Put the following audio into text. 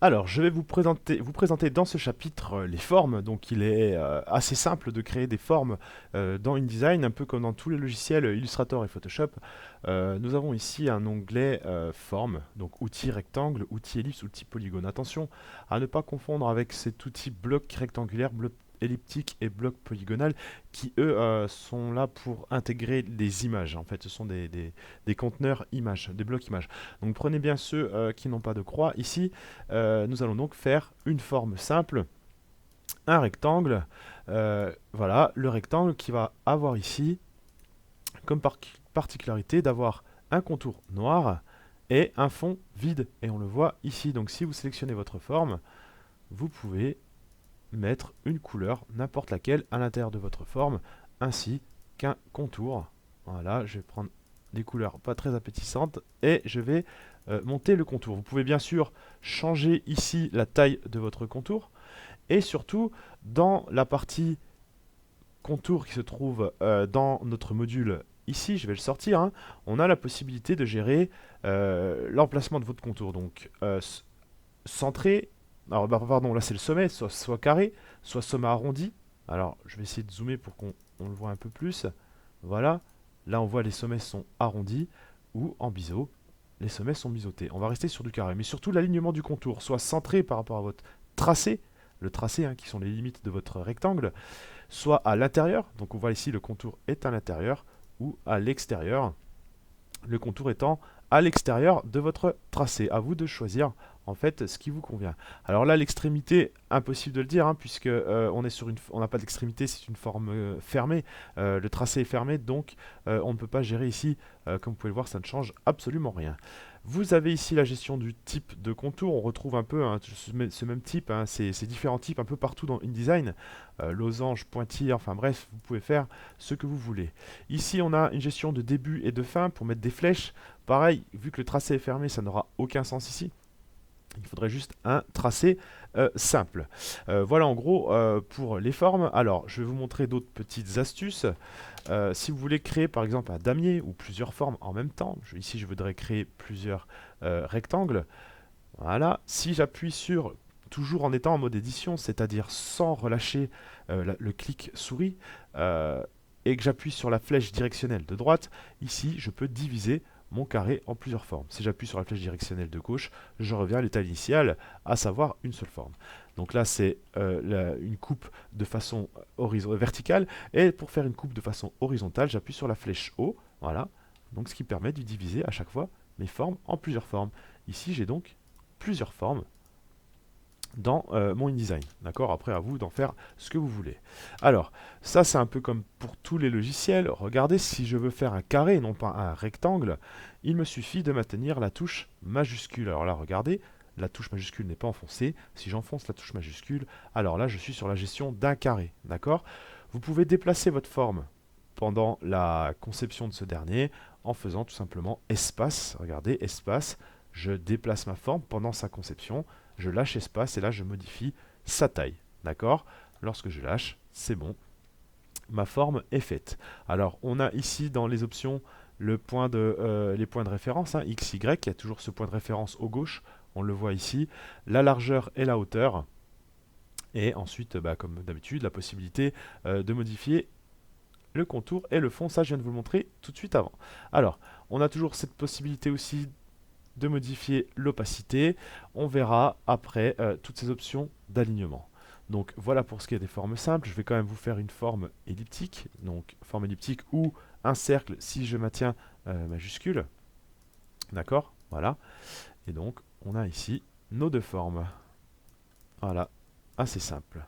Alors, je vais vous présenter dans ce chapitre les formes. Donc, il est assez simple de créer des formes dans InDesign, un peu comme dans tous les logiciels Illustrator et Photoshop. Nous avons ici un onglet formes, donc outils rectangle, outils ellipse, outils polygone. Attention à ne pas confondre avec cet outil bloc rectangulaire, bloc elliptique et bloc polygonal qui eux sont là pour intégrer des images. En fait, ce sont des conteneurs images, des blocs images. Donc prenez bien ceux qui n'ont pas de croix. Ici, nous allons donc faire une forme simple, un rectangle. Voilà, le rectangle qui va avoir ici comme particularité d'avoir un contour noir et un fond vide. Et on le voit ici. Donc si vous sélectionnez votre forme, vous pouvez mettre une couleur, n'importe laquelle, à l'intérieur de votre forme, ainsi qu'un contour. Voilà, je vais prendre des couleurs pas très appétissantes et je vais monter le contour. Vous pouvez bien sûr changer ici la taille de votre contour et surtout dans la partie contour qui se trouve dans notre module ici, je vais le sortir, hein, on a la possibilité de gérer l'emplacement de votre contour. Donc centré, alors pardon, là c'est le sommet, soit carré, soit sommet arrondi. Alors je vais essayer de zoomer pour qu'on le voit un peu plus. Voilà, là on voit les sommets sont arrondis ou en biseau, les sommets sont biseautés. On va rester sur du carré, mais surtout l'alignement du contour soit centré par rapport à votre tracé, le tracé hein, qui sont les limites de votre rectangle, soit à l'intérieur, donc on voit ici le contour est à l'intérieur, ou à l'extérieur, le contour étant à l'extérieur de votre tracé. À vous de choisir en fait ce qui vous convient. Alors là, l'extrémité, impossible de le dire, hein, puisque on n'a pas d'extrémité, c'est une forme fermée. Le tracé est fermé, donc on ne peut pas gérer ici. Comme vous pouvez le voir, ça ne change absolument rien. Vous avez ici la gestion du type de contour. On retrouve un peu hein, ce même type, hein, ces différents types un peu partout dans InDesign. Losange, pointillé, enfin bref, vous pouvez faire ce que vous voulez. Ici, on a une gestion de début et de fin pour mettre des flèches. Pareil, vu que le tracé est fermé, ça n'aura aucun sens ici. Il faudrait juste un tracé simple. Voilà en gros pour les formes. Alors, je vais vous montrer d'autres petites astuces. Si vous voulez créer par exemple un damier ou plusieurs formes en même temps, ici je voudrais créer plusieurs rectangles. Voilà, si j'appuie sur, toujours en étant en mode édition, c'est-à-dire sans relâcher le clic souris, et que j'appuie sur la flèche directionnelle de droite, ici je peux diviser mon carré en plusieurs formes. Si j'appuie sur la flèche directionnelle de gauche, je reviens à l'état initial, à savoir une seule forme. Donc là c'est une coupe de façon verticale, et pour faire une coupe de façon horizontale, j'appuie sur la flèche haut, voilà, donc ce qui permet de diviser à chaque fois mes formes en plusieurs formes. Ici j'ai donc plusieurs formes dans mon InDesign. D'accord. Après, à vous d'en faire ce que vous voulez. Alors, ça, c'est un peu comme pour tous les logiciels. Regardez, si je veux faire un carré et non pas un rectangle, il me suffit de maintenir la touche majuscule. Alors là, regardez, la touche majuscule n'est pas enfoncée. Si j'enfonce la touche majuscule, alors là, je suis sur la gestion d'un carré. D'accord. Vous pouvez déplacer votre forme pendant la conception de ce dernier en faisant tout simplement espace. Regardez, espace. Je déplace ma forme pendant sa conception, je lâche espace et là je modifie sa taille. D'accord. Lorsque je lâche, c'est bon, ma forme est faite. Alors on a ici dans les options les points de référence, hein, X, Y, il y a toujours ce point de référence au gauche, on le voit ici, la largeur et la hauteur, et ensuite, comme d'habitude, la possibilité de modifier le contour et le fond, ça je viens de vous le montrer tout de suite avant. Alors, on a toujours cette possibilité aussi de modifier l'opacité. On verra après toutes ces options d'alignement. Donc voilà pour ce qui est des formes simples. Je vais quand même vous faire une forme elliptique. Donc forme elliptique ou un cercle si je maintiens majuscule. D'accord. Voilà. Et donc on a ici nos deux formes. Voilà. Assez simple.